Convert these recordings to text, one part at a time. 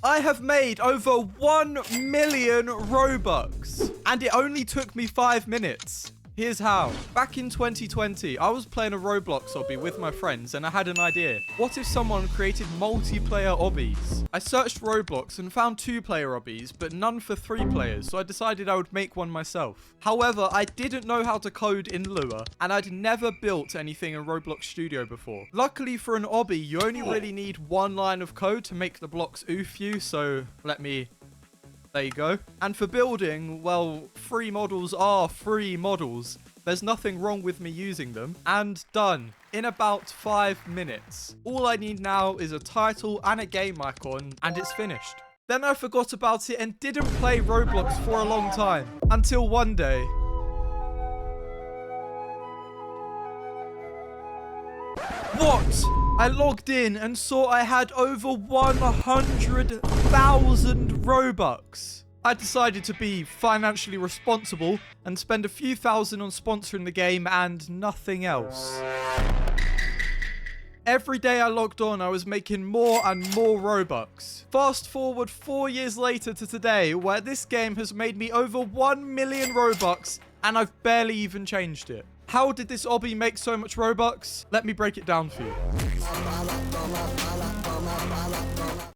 I have made over 1 million Robux, and it only took me 5 minutes. Here's how. Back in 2020, I was playing a Roblox obby with my friends and I had an idea. What if someone created multiplayer obbies? I searched Roblox and found 2-player obbies, but none for 3 players, so I decided I would make one myself. However, I didn't know how to code in Lua, and I'd never built anything in Roblox Studio before. Luckily for an obby, you only really need 1 line of code to make the blocks oof you, so there you go. And for building, well, free models are free models. There's nothing wrong with me using them. And done. In about 5 minutes. All I need now is a title and a game icon, and it's finished. Then I forgot about it and didn't play Roblox for a long time. Until one day. What? I logged in and saw I had over 100,000 Robux. I decided to be financially responsible and spend a few thousand on sponsoring the game and nothing else. Every day I logged on, I was making more and more Robux. Fast forward 4 years later to today, where this game has made me over 1 million Robux and I've barely even changed it. How did this obby make so much Robux? Let me break it down for you.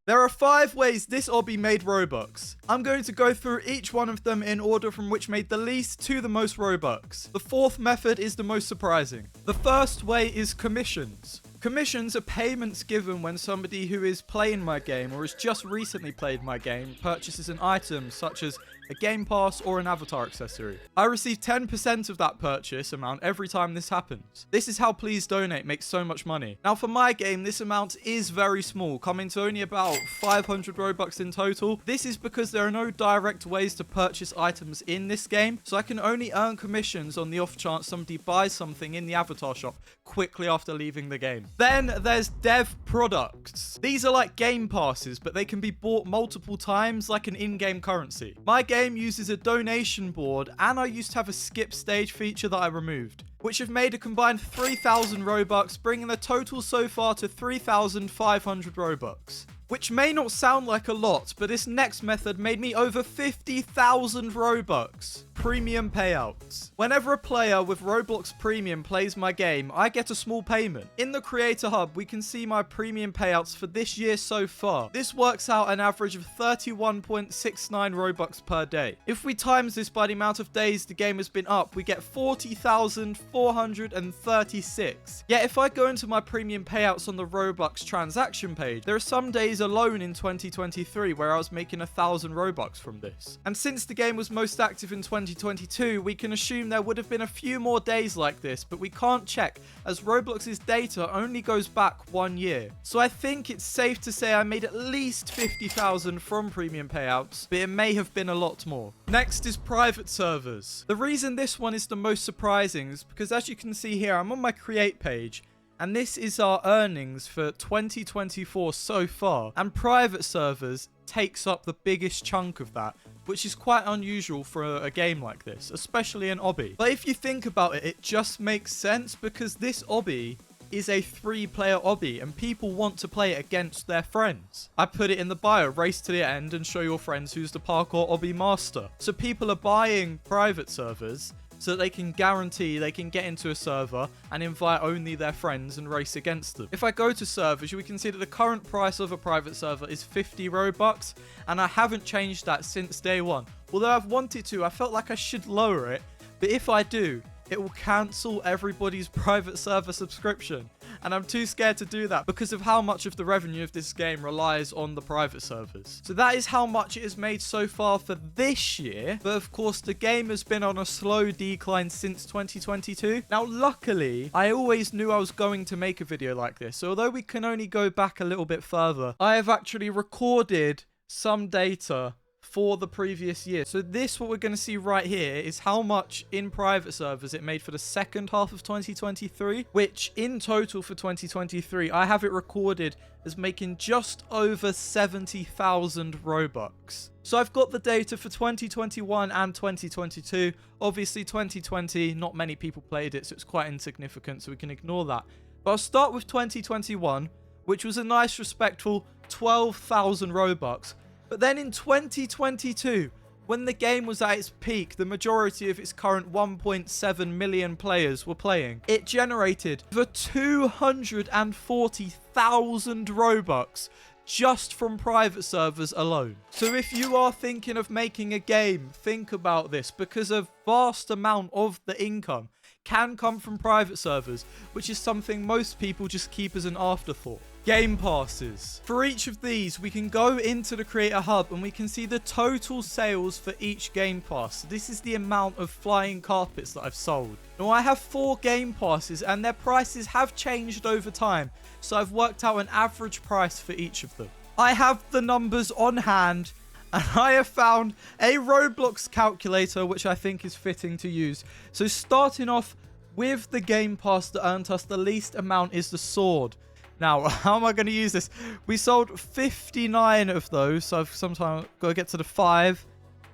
There are 5 ways this obby made Robux. I'm going to go through each one of them in order from which made the least to the most Robux. The 4th method is the most surprising. The first way is commissions. Commissions are payments given when somebody who is playing my game or has just recently played my game purchases an item such as a game pass or an avatar accessory. I receive 10% of that purchase amount every time this happens. This is how Please Donate makes so much money. Now for my game, this amount is very small, coming to only about 500 Robux in total. This is because there are no direct ways to purchase items in this game, so I can only earn commissions on the off chance somebody buys something in the avatar shop quickly after leaving the game. Then there's dev products. These are like game passes, but they can be bought multiple times like an in-game currency. My game uses a donation board, and I used to have a skip stage feature that I removed, which have made a combined 3,000 Robux, bringing the total so far to 3,500 Robux. Which may not sound like a lot, but this next method made me over 50,000 Robux. Premium payouts. Whenever a player with Roblox Premium plays my game, I get a small payment. In the Creator Hub, we can see my premium payouts for this year so far. This works out an average of 31.69 Robux per day. If we times this by the amount of days the game has been up, we get 40,436. Yet if I go into my premium payouts on the Robux transaction page, there are some days alone in 2023 where I was making 1,000 Robux from this. And since the game was most active in 2022, we can assume there would have been a few more days like this, but we can't check as Roblox's data only goes back 1 year. So I think it's safe to say I made at least 50,000 from premium payouts, but it may have been a lot more. Next is private servers. The reason this one is the most surprising is because, as you can see here, I'm on my create page, and this is our earnings for 2024 so far. And private servers takes up the biggest chunk of that, which is quite unusual for a game like this, especially an obby. But if you think about it, it just makes sense because this obby is a 3-player obby and people want to play it against their friends. I put it in the bio, race to the end and show your friends who's the parkour obby master. So people are buying private servers so that they can guarantee they can get into a server and invite only their friends and race against them. If I go to servers, we can see that the current price of a private server is 50 Robux, and I haven't changed that since day one. Although I've wanted to, I felt like I should lower it, but if I do, it will cancel everybody's private server subscription. And I'm too scared to do that because of how much of the revenue of this game relies on the private servers. So that is how much it has made so far for this year. But of course, the game has been on a slow decline since 2022. Now, luckily, I always knew I was going to make a video like this. So although we can only go back a little bit further, I have actually recorded some data for the previous year. So this, what we're going to see right here, is how much in private servers it made for the second half of 2023, which in total for 2023, I have it recorded as making just over 70,000 Robux. So I've got the data for 2021 and 2022. Obviously 2020, not many people played it, so it's quite insignificant, so we can ignore that. But I'll start with 2021, which was a nice, respectful 12,000 Robux. But then in 2022, when the game was at its peak, the majority of its current 1.7 million players were playing, it generated over 240,000 Robux just from private servers alone. So if you are thinking of making a game, think about this, because a vast amount of the income can come from private servers, which is something most people just keep as an afterthought. Game passes. For each of these, we can go into the Creator Hub and we can see the total sales for each game pass. So this is the amount of flying carpets that I've sold. Now, I have 4 game passes and their prices have changed over time. So I've worked out an average price for each of them. I have the numbers on hand and I have found a Roblox calculator, which I think is fitting to use. So starting off with the game pass that earned us the least amount is the sword. Now, how am I going to use this? We sold 59 of those, so I've sometimes got to get to the 5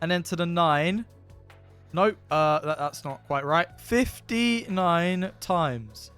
and then to the 9. Nope, that's not quite right. 59 times.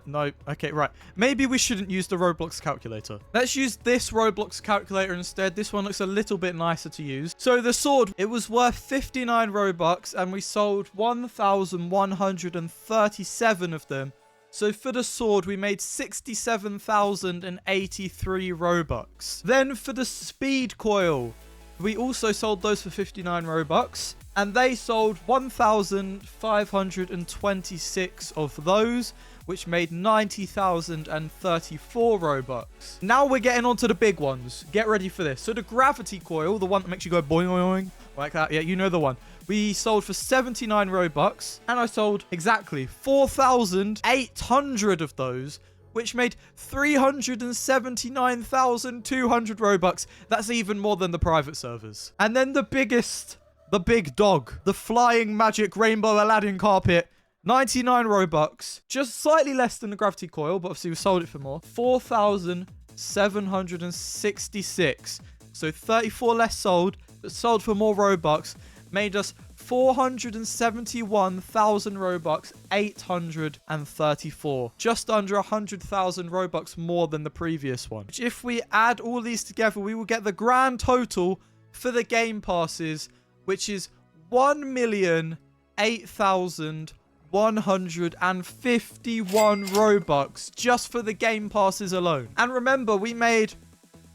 No, okay, right. Maybe we shouldn't use the Roblox calculator. Let's use this Roblox calculator instead. This one looks a little bit nicer to use. So the sword, it was worth 59 Robux and we sold 1,137 of them. So for the sword, we made 67,083 Robux. Then for the speed coil, we also sold those for 59 Robux. And they sold 1,526 of those, which made 90,034 Robux. Now we're getting on to the big ones. Get ready for this. So the gravity coil, the one that makes you go boing, boing, boing, like that. Yeah, you know the one. We sold for 79 Robux, and I sold exactly 4,800 of those, which made 379,200 Robux. That's even more than the private servers. And then the biggest, the big dog, the flying magic rainbow Aladdin carpet, 99 Robux, just slightly less than the gravity coil, but obviously we sold it for more. 4,766. So 34 less sold, but sold for more Robux, made us 471,000 Robux, 834. Just under 100,000 Robux more than the previous one. Which, if we add all these together, we will get the grand total for the game passes, which is 1,008,151 Robux just for the game passes alone. And remember, we made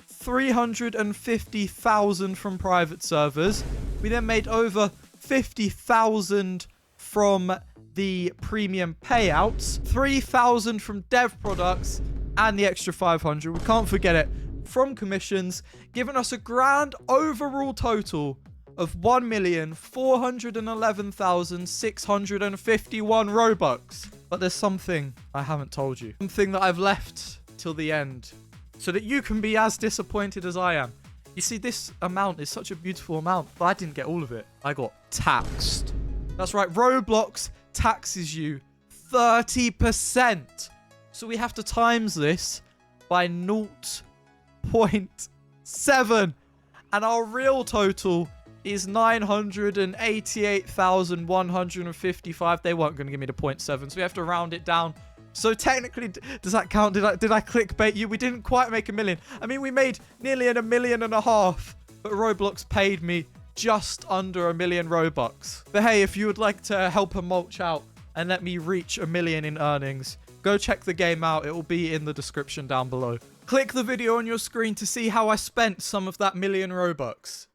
350,000 from private servers. We then made over 50,000 from the premium payouts, 3,000 from dev products, and the extra 500, we can't forget it, from commissions, giving us a grand overall total of 1,411,651 Robux. But there's something I haven't told you. Something that I've left till the end, so that you can be as disappointed as I am. You see, this amount is such a beautiful amount, but I didn't get all of it. I got taxed. That's right, Roblox taxes you 30%. So we have to times this by 0.7. And our real total is 988,155. They weren't going to give me the 0.7, so we have to round it down. So technically, does that count? Did I clickbait you? We didn't quite make $1 million. I mean, we made nearly $1.5 million, but Roblox paid me just under $1 million Robux. But hey, if you would like to help a Mulch out and let me reach $1 million in earnings, go check the game out. It will be in the description down below. Click the video on your screen to see how I spent some of that $1 million Robux.